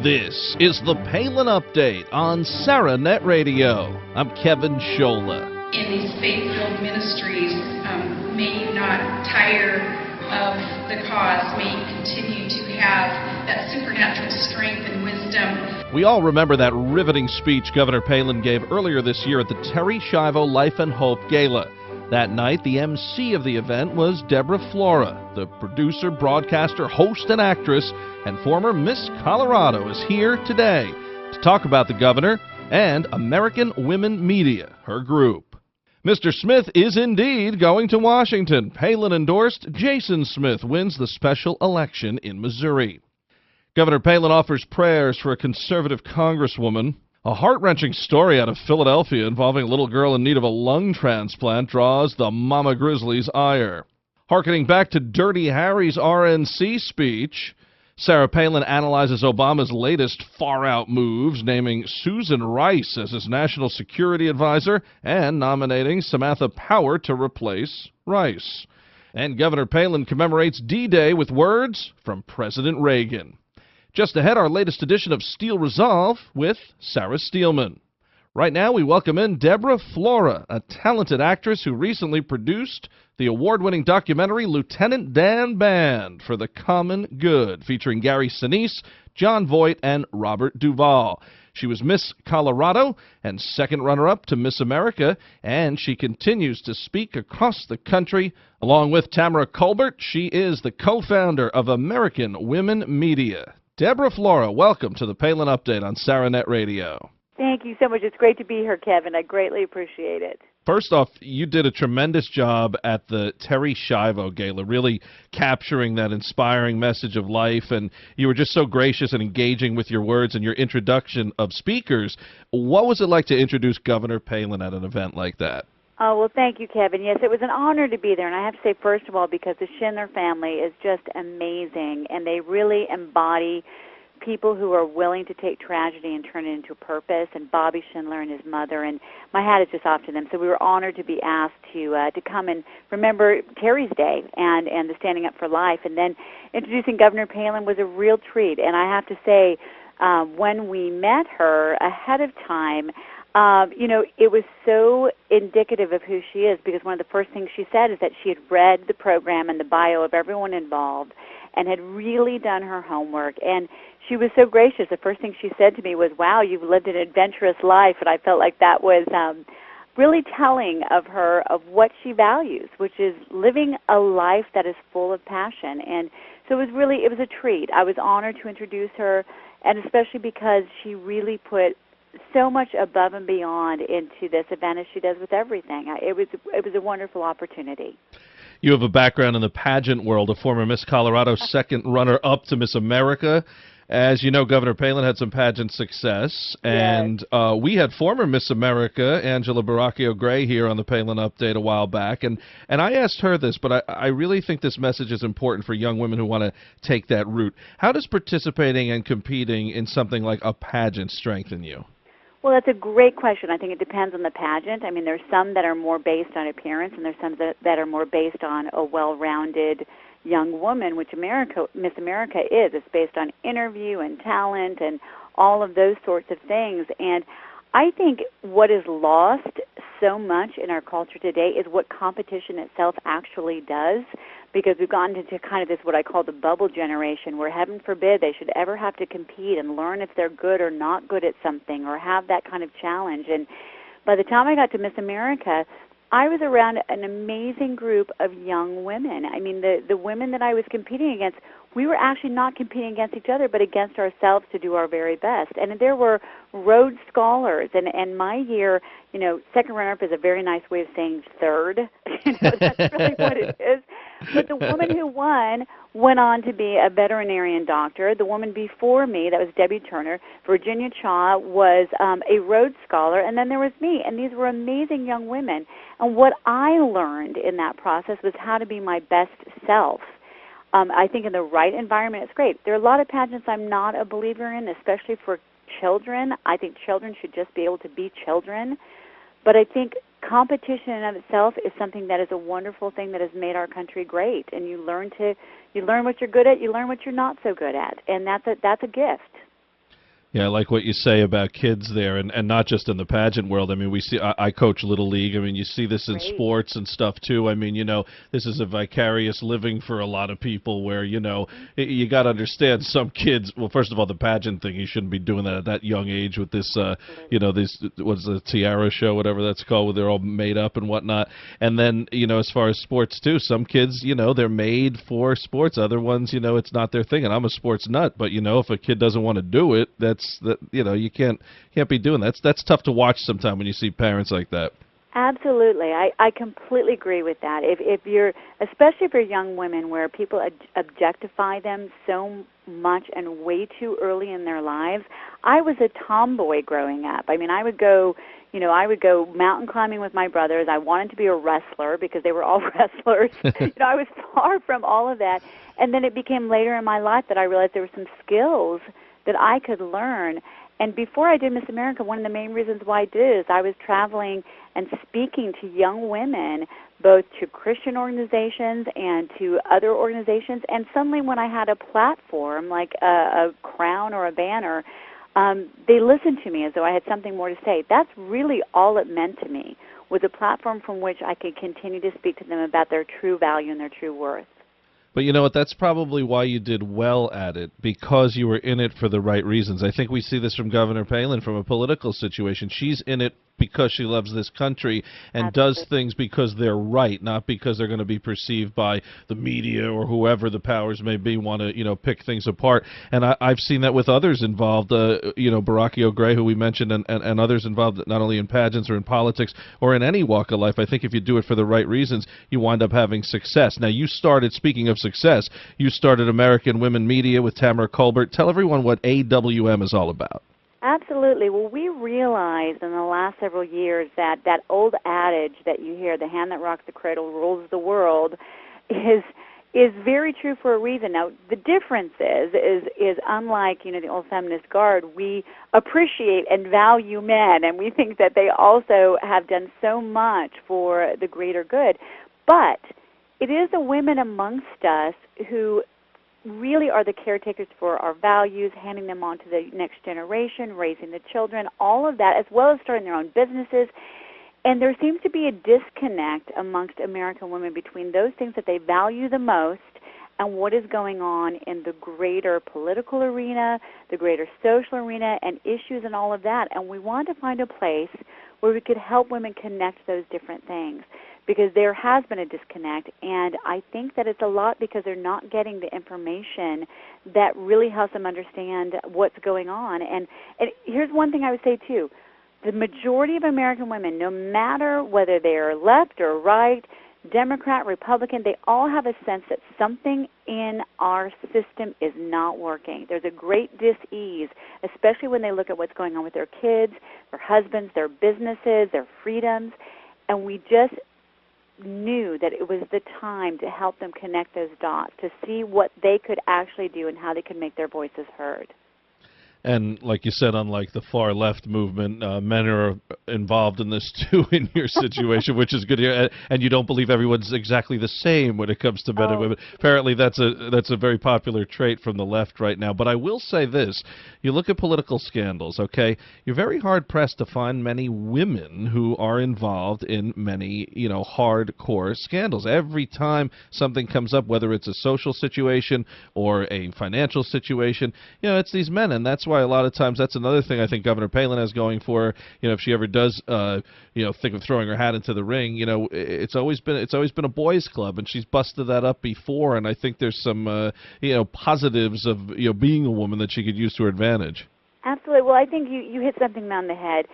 This is the Palin Update on SarahNet Radio. I'm Kevin Scholla. In these faith-filled ministries, may you not tire of the cause. May you continue to have that supernatural strength and wisdom. We all remember that riveting speech Governor Palin gave earlier this year at the Terry Schiavo Life and Hope Gala. That night, the MC of the event was Deborah Flora. The producer, broadcaster, host, and actress, and former Miss Colorado is here today to talk about the governor and American Women Media, her group. Mr. Smith is indeed going to Washington. Palin-endorsed Jason Smith wins the special election in Missouri. Governor Palin offers prayers for a conservative congresswoman. A heart-wrenching story out of Philadelphia involving a little girl in need of a lung transplant draws the Mama Grizzlies' ire. Harkening back to Dirty Harry's RNC speech, Sarah Palin analyzes Obama's latest far-out moves, naming Susan Rice as his national security advisor and nominating Samantha Power to replace Rice. And Governor Palin commemorates D-Day with words from President Reagan. Just ahead, our latest edition of Steel Resolve with Sarah Steelman. Right now, we welcome in Deborah Flora, a talented actress who recently produced the award-winning documentary Lieutenant Dan Band for the Common Good, featuring Gary Sinise, John Voight, and Robert Duvall. She was Miss Colorado and second runner-up to Miss America, and she continues to speak across the country. Along with Tamara Colbert, she is the co-founder of American Women Media. Deborah Flora, welcome to the Palin Update on SarahNet Radio. Thank you so much. It's great to be here, Kevin. I greatly appreciate it. First off, you did a tremendous job at the Terry Schiavo Gala, really capturing that inspiring message of life, and you were just so gracious and engaging with your words and your introduction of speakers. What was it like to introduce Governor Palin at an event like that? Oh, well, thank you, Kevin. Yes, it was an honor to be there, and I have to say, first of all, because the Schindler family is just amazing, and they really embody people who are willing to take tragedy and turn it into purpose, and Bobby Schindler and his mother, and my hat is just off to them. So we were honored to be asked to come and remember Terry's Day and the Standing Up for Life, and then introducing Governor Palin was a real treat, and I have to say, when we met her ahead of time, it was so indicative of who she is, because one of the first things she said is that she had read the program and the bio of everyone involved and had really done her homework. And she was so gracious. The first thing she said to me was, wow, you've lived an adventurous life. And I felt like that was really telling of her, of what she values, which is living a life that is full of passion. And so it was a treat. I was honored to introduce her, and especially because she really put so much above and beyond into this event, as she does with everything. It was a wonderful opportunity. You have a background in the pageant world, a former Miss Colorado, second runner-up to Miss America. As you know, Governor Palin had some pageant success, and yes. We had former Miss America, Angela Baracchio-Gray, here on the Palin Update a while back, and I asked her this, but I really think this message is important for young women who want to take that route. How does participating and competing in something like a pageant strengthen you? Well, that's a great question. I think it depends on the pageant. I mean, there's some that are more based on appearance, and there's some that are more based on a well-rounded young woman, which Miss America is. It's based on interview and talent and all of those sorts of things. And I think what is lost so much in our culture today is what competition itself actually does, because we've gotten into kind of this, what I call the bubble generation, where heaven forbid they should ever have to compete and learn if they're good or not good at something, or have that kind of challenge. And by the time I got to Miss America, I was around an amazing group of young women. I mean, the women that I was competing against, we were actually not competing against each other, but against ourselves to do our very best. And there were Rhodes Scholars, and my year, second runner-up is a very nice way of saying third. That's really what it is. But the woman who won went on to be a veterinarian doctor. The woman before me, that was Debbie Turner, Virginia Chaw, was a Rhodes Scholar, and then there was me. And these were amazing young women. And what I learned in that process was how to be my best self. I think in the right environment, it's great. There are a lot of pageants I'm not a believer in, especially for children. I think children should just be able to be children. But I think competition in and of itself is something that is a wonderful thing that has made our country great. And you learn what you're good at, you learn what you're not so good at, and that's a gift. Yeah, I like what you say about kids there, and not just in the pageant world. I mean, we see I coach Little League. I mean, you see this in Great. sports and stuff too. I mean, this is a vicarious living for a lot of people where, you got to understand some kids. Well, first of all, the pageant thing, you shouldn't be doing that at that young age with this, Absolutely. this, what's the Tiara show, whatever that's called, where they're all made up and whatnot. And then, as far as sports too, some kids, they're made for sports. Other ones, it's not their thing. And I'm a sports nut, but, if a kid doesn't want to do it, you can't be doing that. That's tough to watch sometime when you see parents like that. Absolutely. I completely agree with that. If you're, especially for young women where people objectify them so much and way too early in their lives. I was a tomboy growing up. I mean, I would go mountain climbing with my brothers. I wanted to be a wrestler because they were all wrestlers. I was far from all of that. And then it became later in my life that I realized there were some skills that I could learn. And before I did Miss America, one of the main reasons why I did is I was traveling and speaking to young women, both to Christian organizations and to other organizations. And suddenly when I had a platform, like a crown or a banner, they listened to me as though I had something more to say. That's really all it meant to me, was a platform from which I could continue to speak to them about their true value and their true worth. But you know what? That's probably why you did well at it, because you were in it for the right reasons. I think we see this from Governor Palin from a political situation. She's in it because she loves this country and Absolutely. does things because they're right, not because they're going to be perceived by the media or whoever the powers may be want to, pick things apart. And I've seen that with others involved, Barack O'Gray, who we mentioned, and others involved not only in pageants or in politics or in any walk of life. I think if you do it for the right reasons, you wind up having success. Now, you started, speaking of success, you started American Women Media with Tamara Colbert. Tell everyone what AWM is all about. Absolutely. Well, we realized in the last several years that that old adage that you hear, the hand that rocks the cradle rules the world, is very true for a reason. Now, the difference is unlike, the old feminist guard, we appreciate and value men, and we think that they also have done so much for the greater good. But it is the women amongst us who really are the caretakers for our values, handing them on to the next generation, raising the children, all of that, as well as starting their own businesses. And there seems to be a disconnect amongst American women between those things that they value the most and what is going on in the greater political arena, the greater social arena, and issues and all of that. And we want to find a place where we could help women connect those different things, because there has been a disconnect, and I think that it's a lot because they're not getting the information that really helps them understand what's going on. And here's one thing I would say, too. The majority of American women, no matter whether they're left or right, Democrat, Republican, they all have a sense that something in our system is not working. There's a great dis-ease, especially when they look at what's going on with their kids, their husbands, their businesses, their freedoms, and we just knew that it was the time to help them connect those dots, to see what they could actually do and how they could make their voices heard. And like you said, unlike the far left movement, men are involved in this too in your situation, which is good. And you don't believe everyone's exactly the same when it comes to men and women. Apparently, that's a very popular trait from the left right now. But I will say this: you look at political scandals. Okay, you're very hard pressed to find many women who are involved in many, hardcore scandals. Every time something comes up, whether it's a social situation or a financial situation, it's these men, and that's why a lot of times that's another thing I think Governor Palin has going for her. If she ever does, think of throwing her hat into the ring, it's always been a boys' club, and she's busted that up before. And I think there's some, positives of being a woman that she could use to her advantage. Absolutely. Well, I think you hit something on the head.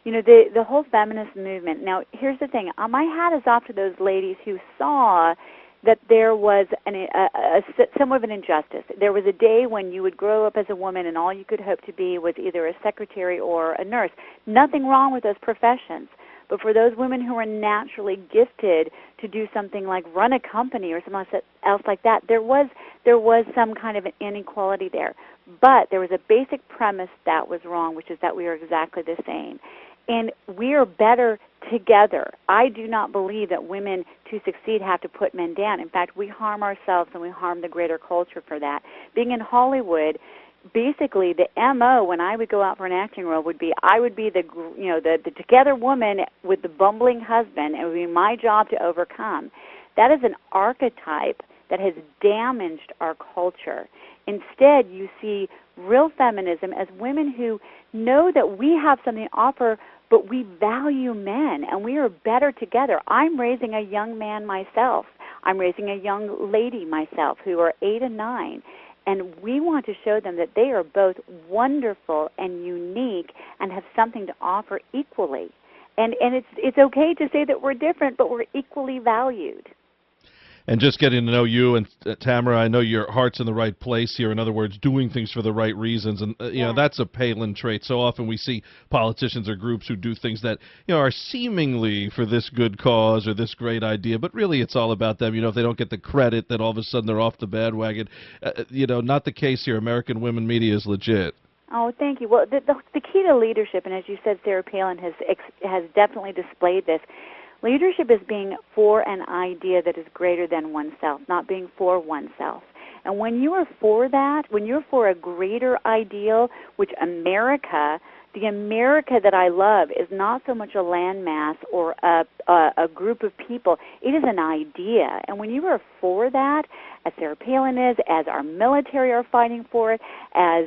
The whole feminist movement. Now, here's the thing. My hat is off to those ladies who saw that there was somewhat of an injustice. There was a day when you would grow up as a woman and all you could hope to be was either a secretary or a nurse. Nothing wrong with those professions. But for those women who are naturally gifted to do something like run a company or something else like that, there was some kind of an inequality there. But there was a basic premise that was wrong, which is that we are exactly the same. And we are better together. I do not believe that women, to succeed, have to put men down. In fact, we harm ourselves and we harm the greater culture for that. Being in Hollywood, basically the MO when I would go out for an acting role would be I would be the together woman with the bumbling husband, and it would be my job to overcome. That is an archetype that has damaged our culture. Instead, you see real feminism as women who know that we have something to offer, but we value men, and we are better together. I'm raising a young man myself. I'm raising a young lady myself who are 8 and 9, and we want to show them that they are both wonderful and unique and have something to offer equally. And it's okay to say that we're different, but we're equally valued. And just getting to know you and Tamara, I know your heart's in the right place here. In other words, doing things for the right reasons, and you know that's a Palin trait. So often we see politicians or groups who do things that are seemingly for this good cause or this great idea, but really it's all about them. If they don't get the credit, then all of a sudden they're off the bandwagon. Not the case here. American women media is legit. Oh, thank you. Well, the key to leadership, and as you said, Sarah Palin has definitely displayed this. Leadership is being for an idea that is greater than oneself, not being for oneself. And when you are for that, when you're for a greater ideal, which the America that I love is not so much a landmass or a group of people. It is an idea. And when you are for that, as Sarah Palin is, as our military are fighting for it, as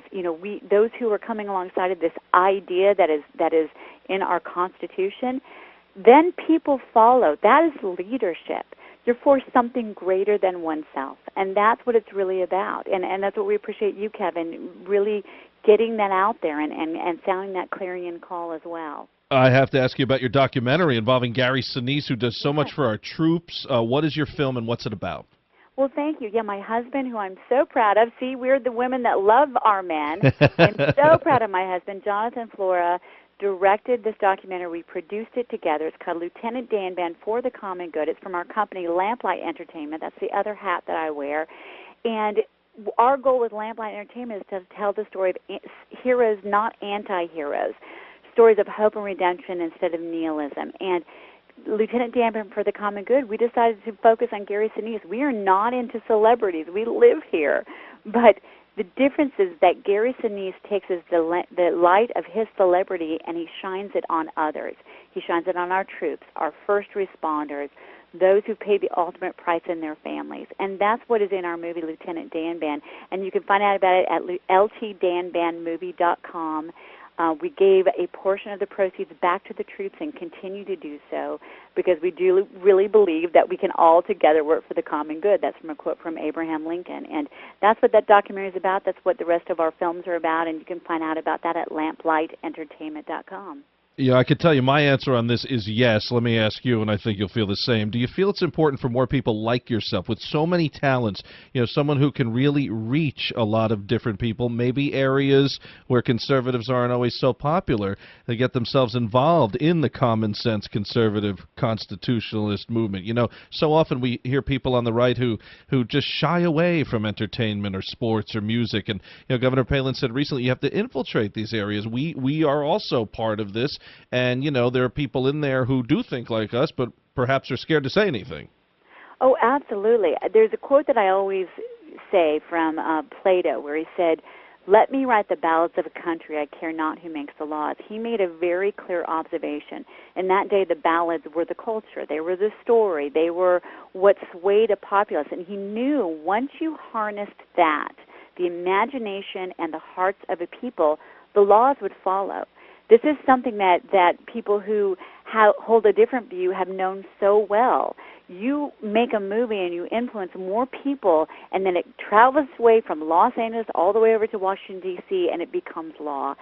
those who are coming alongside of this idea that is in our Constitution, then people follow. That is leadership. You're for something greater than oneself, and that's what it's really about. And that's what we appreciate you, Kevin, really getting that out there and sounding that clarion call as well. I have to ask you about your documentary involving Gary Sinise, who does so much for our troops. What is your film, and what's it about? Well, thank you. Yeah, my husband, who I'm so proud of. See, we're the women that love our men. I'm so proud of my husband, Deborah Flora, directed this documentary. We produced it together. It's called Lieutenant Dan Band for the Common Good. It's from our company, Lamplight Entertainment. That's the other hat that I wear. And our goal with Lamplight Entertainment is to tell the story of heroes, not anti-heroes, stories of hope and redemption instead of nihilism. And Lieutenant Dan Band for the Common Good, we decided to focus on Gary Sinise. We are not into celebrities. We live here. But the difference is that Gary Sinise takes the light of his celebrity and he shines it on others. He shines it on our troops, our first responders, those who pay the ultimate price in their families. And that's what is in our movie, Lieutenant Dan Band. And you can find out about it at ltdanbandmovie.com. We gave a portion of the proceeds back to the troops and continue to do so because we do really believe that we can all together work for the common good. That's from a quote from Abraham Lincoln. And that's what that documentary is about. That's what the rest of our films are about. And you can find out about that at lamplightentertainment.com. I could tell you my answer on this is yes. Let me ask you, and I think you'll feel the same. Do you feel it's important for more people like yourself with so many talents, someone who can really reach a lot of different people, maybe areas where conservatives aren't always so popular, they get themselves involved in the common sense conservative constitutionalist movement? So often we hear people on the right who just shy away from entertainment or sports or music. And, Governor Palin said recently you have to infiltrate these areas. We are also part of this. And, there are people in there who do think like us, but perhaps are scared to say anything. Oh, absolutely. There's a quote that I always say from Plato where he said, "Let me write the ballads of a country, I care not who makes the laws." He made a very clear observation. In that day, the ballads were the culture. They were the story. They were what swayed a populace. And he knew once you harnessed that, the imagination and the hearts of a people, the laws would follow. This is something that people who hold a different view have known so well. You make a movie and you influence more people, and then it travels away from Los Angeles all the way over to Washington, D.C., and it becomes law.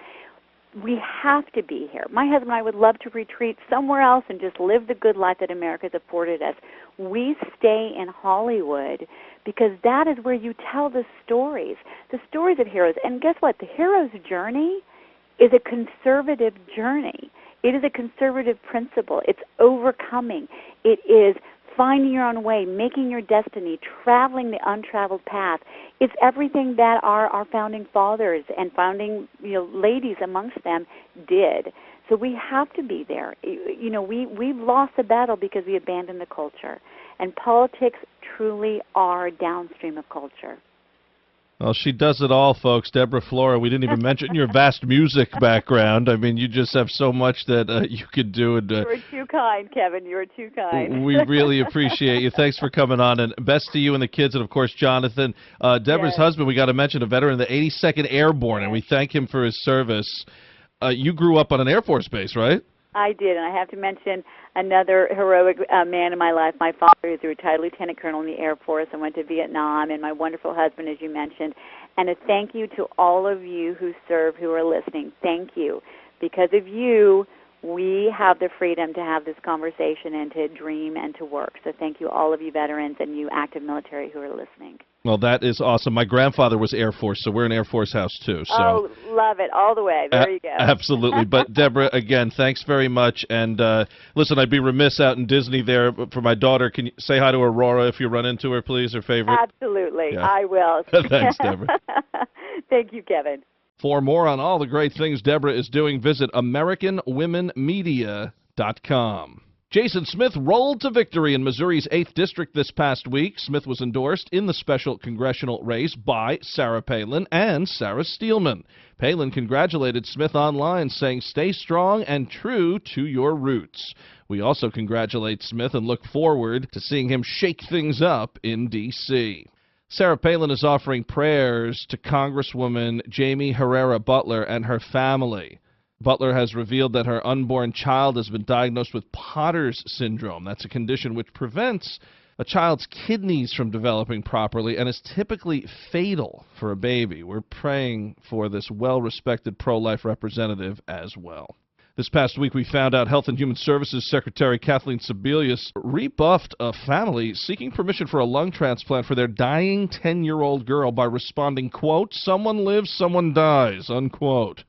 We have to be here. My husband and I would love to retreat somewhere else and just live the good life that America has afforded us. We stay in Hollywood because that is where you tell the stories of heroes. And guess what? The hero's journey is a conservative journey. It is a conservative principle. It's overcoming. It is finding your own way, making your destiny, traveling the untraveled path. It's everything that our founding fathers and founding ladies amongst them did. So we have to be there. We've lost the battle because we abandoned the culture. And politics truly are downstream of culture. Well, she does it all, folks. Deborah Flora, we didn't even mention your vast music background. I mean, you just have so much that you could do. And, you were too kind, Kevin. You were too kind. we really appreciate you. Thanks for coming on, and best to you and the kids, and, of course, Jonathan. Deborah's husband, we got to mention, a veteran of the 82nd Airborne, and we thank him for his service. You grew up on an Air Force base, right? I did, and I have to mention another heroic man in my life. My father is a retired lieutenant colonel in the Air Force and went to Vietnam, and my wonderful husband, as you mentioned. And a thank you to all of you who serve, who are listening. Thank you. Because of you, we have the freedom to have this conversation and to dream and to work. So thank you, all of you veterans and you active military who are listening. Well, that is awesome. My grandfather was Air Force, so we're an Air Force house, too. So. Oh, love it. All the way. There you go. Absolutely. But, Deborah, again, thanks very much. And, listen, I'd be remiss out in Disney there for my daughter. Can you say hi to Aurora if you run into her, please, her favorite? Absolutely. Yeah. I will. Thanks, Deborah. Thank you, Kevin. For more on all the great things Deborah is doing, visit AmericanWomenMedia.com. Jason Smith rolled to victory in Missouri's 8th District this past week. Smith was endorsed in the special congressional race by Sarah Palin and Sarah Steelman. Palin congratulated Smith online, saying, "Stay strong and true to your roots." We also congratulate Smith and look forward to seeing him shake things up in D.C. Sarah Palin is offering prayers to Congresswoman Jamie Herrera Butler and her family. Butler has revealed that her unborn child has been diagnosed with Potter's syndrome. That's a condition which prevents a child's kidneys from developing properly and is typically fatal for a baby. We're praying for this well-respected pro-life representative as well. This past week, we found out Health and Human Services Secretary Kathleen Sebelius rebuffed a family seeking permission for a lung transplant for their dying 10-year-old girl by responding, quote, "Someone lives, someone dies," unquote.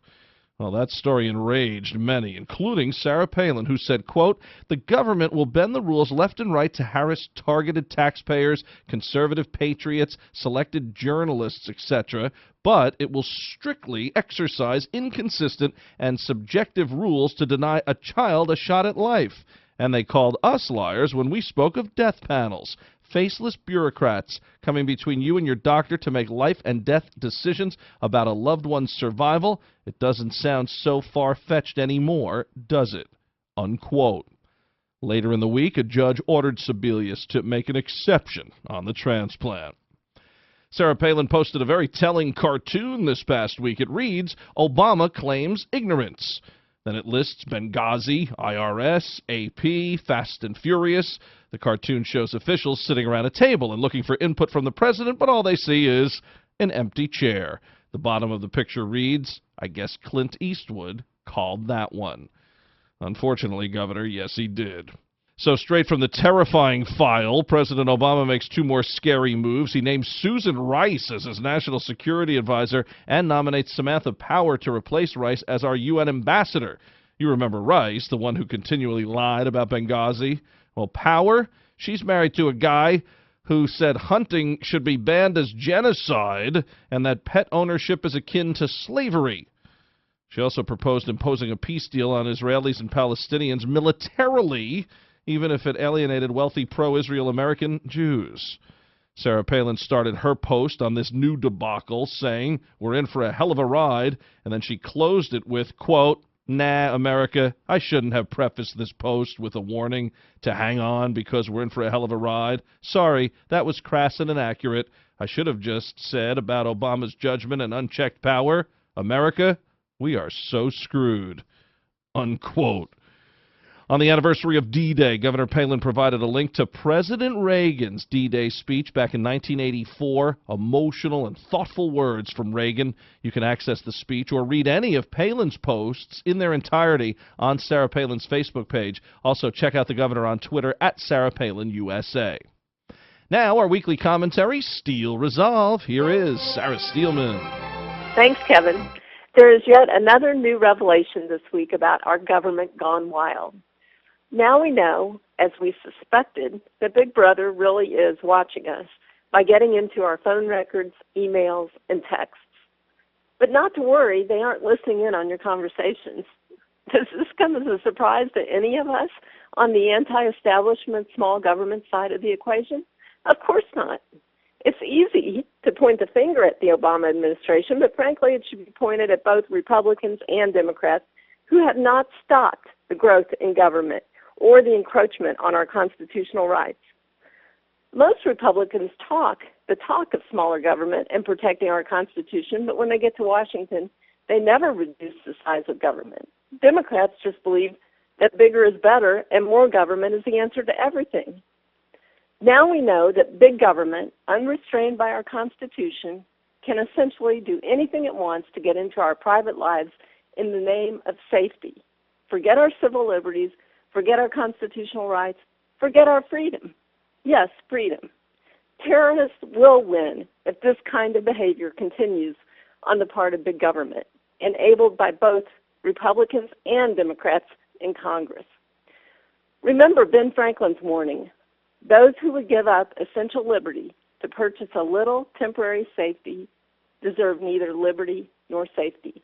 Well, that story enraged many, including Sarah Palin, who said, quote, "The government will bend the rules left and right to harass targeted taxpayers, conservative patriots, selected journalists, etc., but it will strictly exercise inconsistent and subjective rules to deny a child a shot at life." And they called us liars when we spoke of death panels. Faceless bureaucrats coming between you and your doctor to make life and death decisions about a loved one's survival. It doesn't sound so far-fetched anymore, does it? Unquote. Later in the week, a judge ordered Sebelius to make an exception on the transplant. Sarah Palin posted a very telling cartoon this past week. It reads, "Obama claims ignorance." Then it lists Benghazi, IRS, AP, Fast and Furious. The cartoon shows officials sitting around a table and looking for input from the president, but all they see is an empty chair. The bottom of the picture reads, "I guess Clint Eastwood called that one." Unfortunately, Governor, yes, he did. So straight from the terrifying file, President Obama makes two more scary moves. He names Susan Rice as his national security advisor and nominates Samantha Power to replace Rice as our UN ambassador. You remember Rice, the one who continually lied about Benghazi? Well, Power, she's married to a guy who said hunting should be banned as genocide and that pet ownership is akin to slavery. She also proposed imposing a peace deal on Israelis and Palestinians militarily, even if it alienated wealthy pro-Israel American Jews. Sarah Palin started her post on this new debacle saying, "We're in for a hell of a ride," and then she closed it with, quote, "Nah, America, I shouldn't have prefaced this post with a warning to hang on because we're in for a hell of a ride. Sorry, that was crass and inaccurate. I should have just said about Obama's judgment and unchecked power, America, we are so screwed," unquote. On the anniversary of D-Day, Governor Palin provided a link to President Reagan's D-Day speech back in 1984. Emotional and thoughtful words from Reagan. You can access the speech or read any of Palin's posts in their entirety on Sarah Palin's Facebook page. Also, check out the governor on Twitter at Sarah Palin USA. Now, our weekly commentary, Steel Resolve. Here is Sarah Steelman. Thanks, Kevin. There is yet another new revelation this week about our government gone wild. Now we know, as we suspected, that Big Brother really is watching us by getting into our phone records, emails, and texts. But not to worry, they aren't listening in on your conversations. Does this come as a surprise to any of us on the anti-establishment small government side of the equation? Of course not. It's easy to point the finger at the Obama administration, but frankly it should be pointed at both Republicans and Democrats who have not stopped the growth in government or the encroachment on our constitutional rights. Most Republicans talk the talk of smaller government and protecting our Constitution, but when they get to Washington, they never reduce the size of government. Democrats just believe that bigger is better and more government is the answer to everything. Now we know that big government, unrestrained by our Constitution, can essentially do anything it wants to get into our private lives in the name of safety. Forget our civil liberties, forget our constitutional rights, forget our freedom. Yes, freedom. Terrorists will win if this kind of behavior continues on the part of big government, enabled by both Republicans and Democrats in Congress. Remember Ben Franklin's warning: those who would give up essential liberty to purchase a little temporary safety deserve neither liberty nor safety.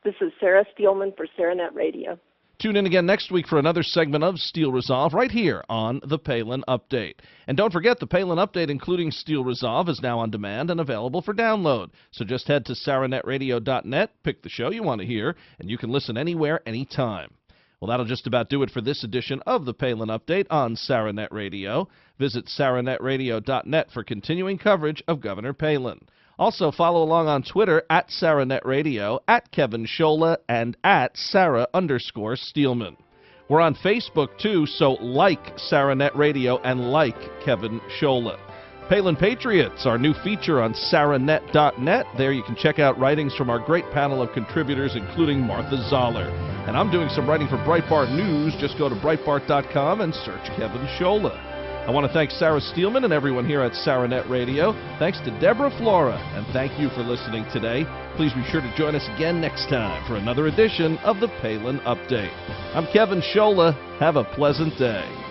This is Sarah Steelman for SarahNet Radio. Tune in again next week for another segment of Steel Resolve right here on the Palin Update. And don't forget, the Palin Update, including Steel Resolve, is now on demand and available for download. So just head to SarahNetRadio.net, pick the show you want to hear, and you can listen anywhere, anytime. Well, that'll just about do it for this edition of the Palin Update on SarahNet Radio. Visit SarahNetRadio.net for continuing coverage of Governor Palin. Also, follow along on Twitter at SarahNet Radio, at Kevin Scholla, and at Sarah_Steelman. We're on Facebook, too, so like SarahNet Radio and like Kevin Scholla. Palin Patriots, our new feature on SarahNet.net. There you can check out writings from our great panel of contributors, including Martha Zoller. And I'm doing some writing for Breitbart News. Just go to Breitbart.com and search Kevin Scholla. I want to thank Sarah Steelman and everyone here at SarahNet Radio. Thanks to Deborah Flora, and thank you for listening today. Please be sure to join us again next time for another edition of the Palin Update. I'm Kevin Scholla. Have a pleasant day.